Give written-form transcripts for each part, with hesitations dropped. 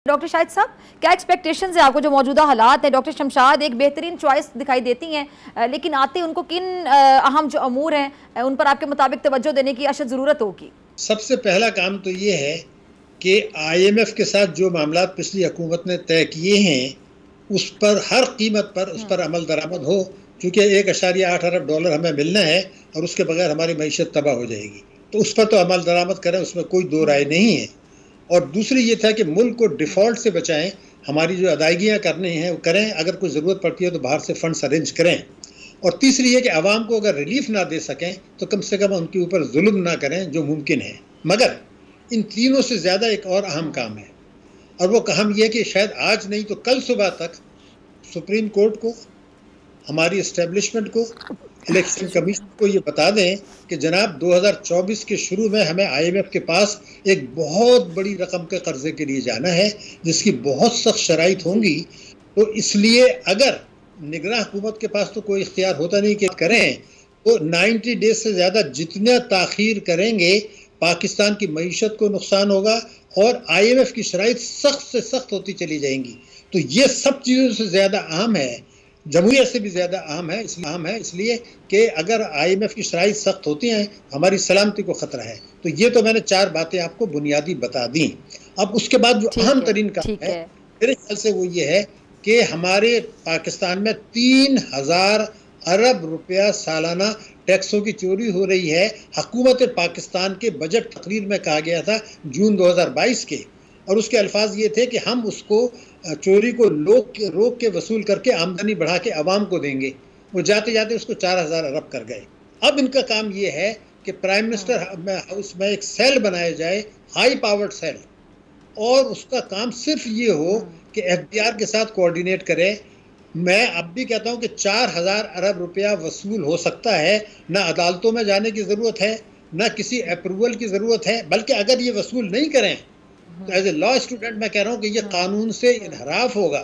Doctor Shahid साहब, क्या expectations है आपको? जो मौजूदा हालात है, डॉक्टर शमशाद एक बेहतरीन चॉइस दिखाई देती हैं, लेकिन आते उनको किन अहम जो अमूर हैं उन पर आपके मुताबिक तवज्जो देने की अशद ज़रूरत होगी? सबसे पहला काम तो ये है कि IMF के साथ जो मामला पिछली हुकूमत ने तय किए हैं उस पर हर कीमत पर उस पर अमल दरामद हो, क्योंकि 1.8 अरब डॉलर हमें मिलना है और उसके बगैर हमारी मईशत तबाह हो जाएगी। तो उस पर तो अमल दरामद करें, उसमें कोई दो राय नहीं है। और दूसरी ये था कि मुल्क को डिफ़ॉल्ट से बचाएं, हमारी जो अदायगियाँ करनी हैं वो करें, अगर कोई ज़रूरत पड़ती है तो बाहर से फ़ंड्स अरेंज करें। और तीसरी ये कि आवाम को अगर रिलीफ ना दे सकें तो कम से कम उनके ऊपर जुल्म ना करें, जो मुमकिन है। मगर इन तीनों से ज़्यादा एक और अहम काम है, और वो काम यह है कि शायद आज नहीं तो कल सुबह तक सुप्रीम कोर्ट को, हमारी इस्टेब्लिशमेंट को, इलेक्शन कमीशन को ये बता दें कि जनाब 2024 के शुरू में हमें IMF के पास एक बहुत बड़ी रकम के कर्जे के लिए जाना है, जिसकी बहुत सख्त शराइत होंगी। तो इसलिए अगर निगरान हुकूमत के पास तो कोई इख्तियार होता नहीं कि करें, तो 90 डेज से ज़्यादा जितना ताख़ीर करेंगे पाकिस्तान की मईशत को नुकसान होगा और IMF की शराइत सख्त से सख्त होती चली जाएंगी। तो ये सब चीज़ों से ज़्यादा अहम है, जमहूरियत से भी ज़्यादा अहम है, इसलिए कि अगर IMF की शराइत सख्त होती हैं हमारी सलामती को ख़तरा है। तो ये तो मैंने 4 बातें आपको बुनियादी बता दी। अब उसके बाद जो अहम तरीन काम है मेरे ख्याल से वो ये है कि हमारे पाकिस्तान में 3000 अरब रुपया सालाना टैक्सों की चोरी हो रही है। हुकूमत पाकिस्तान के बजट तकरीर में कहा गया था जून 2022 के, और उसके अल्फाज ये थे कि हम उसको चोरी को रोक के वसूल करके आमदनी बढ़ा के आवाम को देंगे। वो जाते जाते उसको 4000 अरब कर गए। अब इनका काम ये है कि प्राइम मिनिस्टर हाउस में एक सेल बनाया जाए, हाई पावर्ड सेल, और उसका काम सिर्फ ये हो कि FBR के साथ कोऑर्डिनेट करे। मैं अब भी कहता हूँ कि 4000 अरब रुपया वसूल हो सकता है, ना अदालतों में जाने की ज़रूरत है, ना किसी अप्रूवल की ज़रूरत है, बल्कि अगर ये वसूल नहीं करें तो एज ए लॉ स्टूडेंट मैं कह रहा हूँ कि ये कानून से इनहराफ होगा।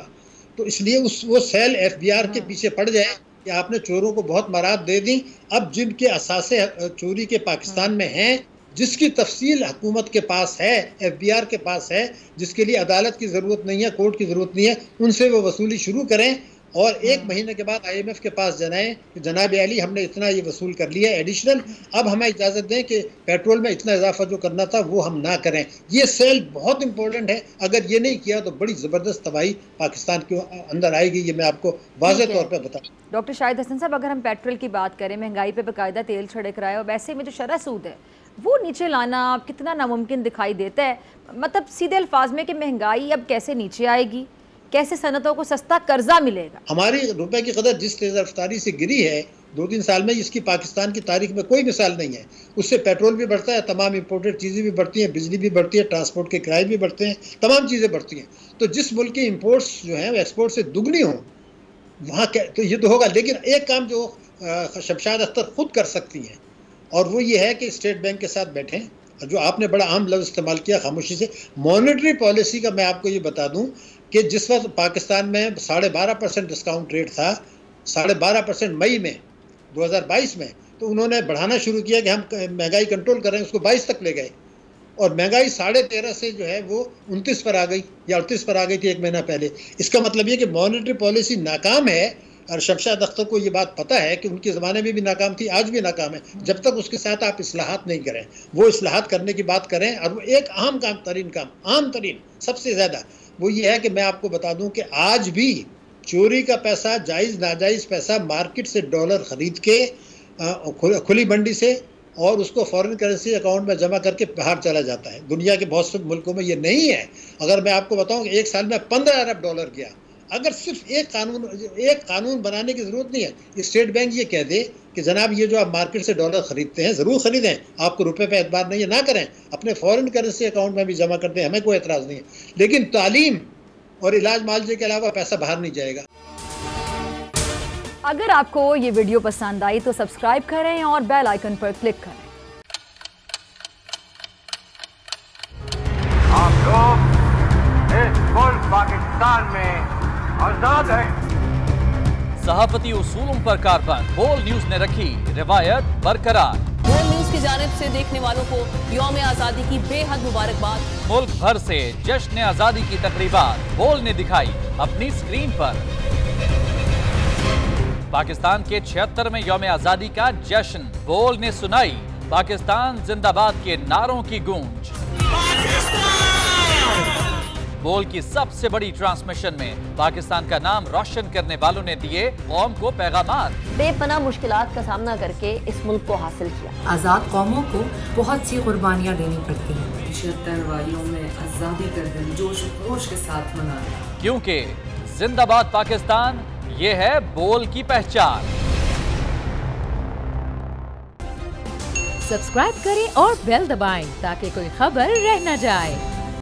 तो इसलिए वो सेल FBR के पीछे पड़ जाए कि आपने चोरों को बहुत मराद दे दी। अब जिनके असासे चोरी के पाकिस्तान में हैं, जिसकी तफसील हुकूमत के पास है, FBR के पास है, जिसके लिए अदालत की ज़रूरत नहीं है, कोर्ट की ज़रूरत नहीं है, उनसे वो वसूली शुरू करें और 1 महीने के बाद IMF के पास जनाएं कि जनाब अली हमने इतना ये वसूल कर लिया एडिशनल, अब हमें इजाज़त दें कि पेट्रोल में इतना इजाफा जो करना था वो हम ना करें। ये सेल बहुत इंपॉर्टेंट है, अगर ये नहीं किया तो बड़ी ज़बरदस्त तबाही पाकिस्तान के अंदर आएगी। ये मैं आपको वाज़ेह तौर पर बताऊँ। डॉक्टर शाहिद हसन साहब, अगर हम पेट्रोल की बात करें, महंगाई पर बाकायदा तेल छिड़क रहा है और वैसे में जो शरह सूद है वो नीचे लाना कितना नामुमकिन दिखाई देता है। मतलब सीधे अल्फाज में कि महंगाई अब कैसे नीचे आएगी, कैसे सनतों को सस्ता कर्जा मिलेगा? हमारी रुपए की कदर जिस तेज रफ्तारी से गिरी है 2-3 साल में, इसकी पाकिस्तान की तारीख में कोई मिसाल नहीं है। उससे पेट्रोल भी बढ़ता है, तमाम इंपोर्टेड चीज़ें भी बढ़ती हैं, बिजली भी बढ़ती है, ट्रांसपोर्ट के किराए भी बढ़ते हैं, तमाम चीज़ें बढ़ती हैं। तो जिस मुल्क के इंपोर्ट्स जो हैं वो एक्सपोर्ट से दुगनी हों वहाँ तो ये तो होगा। लेकिन एक काम जो शमशाद अख्तर खुद कर सकती हैं, और वो ये है कि स्टेट बैंक के साथ बैठें, जो आपने बड़ा आम लफ्ज़ इस्तेमाल किया खामोशी से, मॉनेटरी पॉलिसी का मैं आपको ये बता दूं कि जिस वक्त पाकिस्तान में 12.5% डिस्काउंट रेट था, 12.5% मई में 2022 में, तो उन्होंने बढ़ाना शुरू किया कि हम महंगाई कंट्रोल कर रहे हैं, उसको 22 तक ले गए, और महंगाई 13.5 से जो है वो 29 पर आ गई या 38 पर आ गई थी 1 महीना पहले। इसका मतलब ये कि मॉनेटरी पॉलिसी नाकाम है, और शमशाद अख्तर को ये बात पता है कि उनके ज़माने में भी नाकाम थी, आज भी नाकाम है, जब तक उसके साथ आप इस्लाहात नहीं करें। वो इस्लाहात करने की बात करें, और वो एक आम तरीन सबसे ज़्यादा वो ये है कि मैं आपको बता दूं कि आज भी चोरी का पैसा, जायज़ नाजायज़ पैसा मार्केट से डॉलर ख़रीद के खुली मंडी से और उसको फॉरेन करेंसी अकाउंट में जमा करके बाहर चला जाता है। दुनिया के बहुत से मुल्कों में ये नहीं है। अगर मैं आपको बताऊं कि 1 साल में 15 अरब डॉलर गया, अगर सिर्फ एक कानून बनाने की ज़रूरत नहीं है, स्टेट बैंक ये कह दे कि जनाब ये जो आप मार्केट से डॉलर ख़रीदते हैं ज़रूर ख़रीदें, आपको रुपए पे एतबार नहीं है, ना करें, अपने फॉरेन करेंसी अकाउंट में भी जमा कर दें, हमें कोई एतराज़ नहीं है। लेकिन तालीम और इलाज मालजे के अलावा पैसा बाहर नहीं जाएगा। अगर आपको ये वीडियो पसंद आई तो सब्सक्राइब करें और बेल आइकन पर क्लिक करें। आप लोग इस मुल्क पाकिस्तान में आजाद है। सहाफती उसूलों पर कारबंद बोल न्यूज ने रखी रिवायत बरकरार। बोल न्यूज की जानिब से देखने वालों को यौम आजादी की बेहद मुबारकबाद। मुल्क भर से जश्न आजादी की तकरीबात बोल ने दिखाई अपनी स्क्रीन पर। पाकिस्तान के 76 में यौम आजादी का जश्न, बोल ने सुनाई पाकिस्तान जिंदाबाद के नारों की गूंज। बोल की सबसे बड़ी ट्रांसमिशन में पाकिस्तान का नाम रोशन करने वालों ने दिए कौम को पैगामात। बेपनाह मुश्किलात का सामना करके इस मुल्क को हासिल किया। आज़ाद कौमों को बहुत सी कुर्बानियाँ देनी पड़ती हैं। 76 वालियों में आज़ादी का दिन जोश खरोश के साथ मना रहे हैं। क्योंकि जिंदाबाद पाकिस्तान ये है बोल की पहचान। सब्सक्राइब करें और बेल दबाएं ताकि कोई खबर रह न जाए।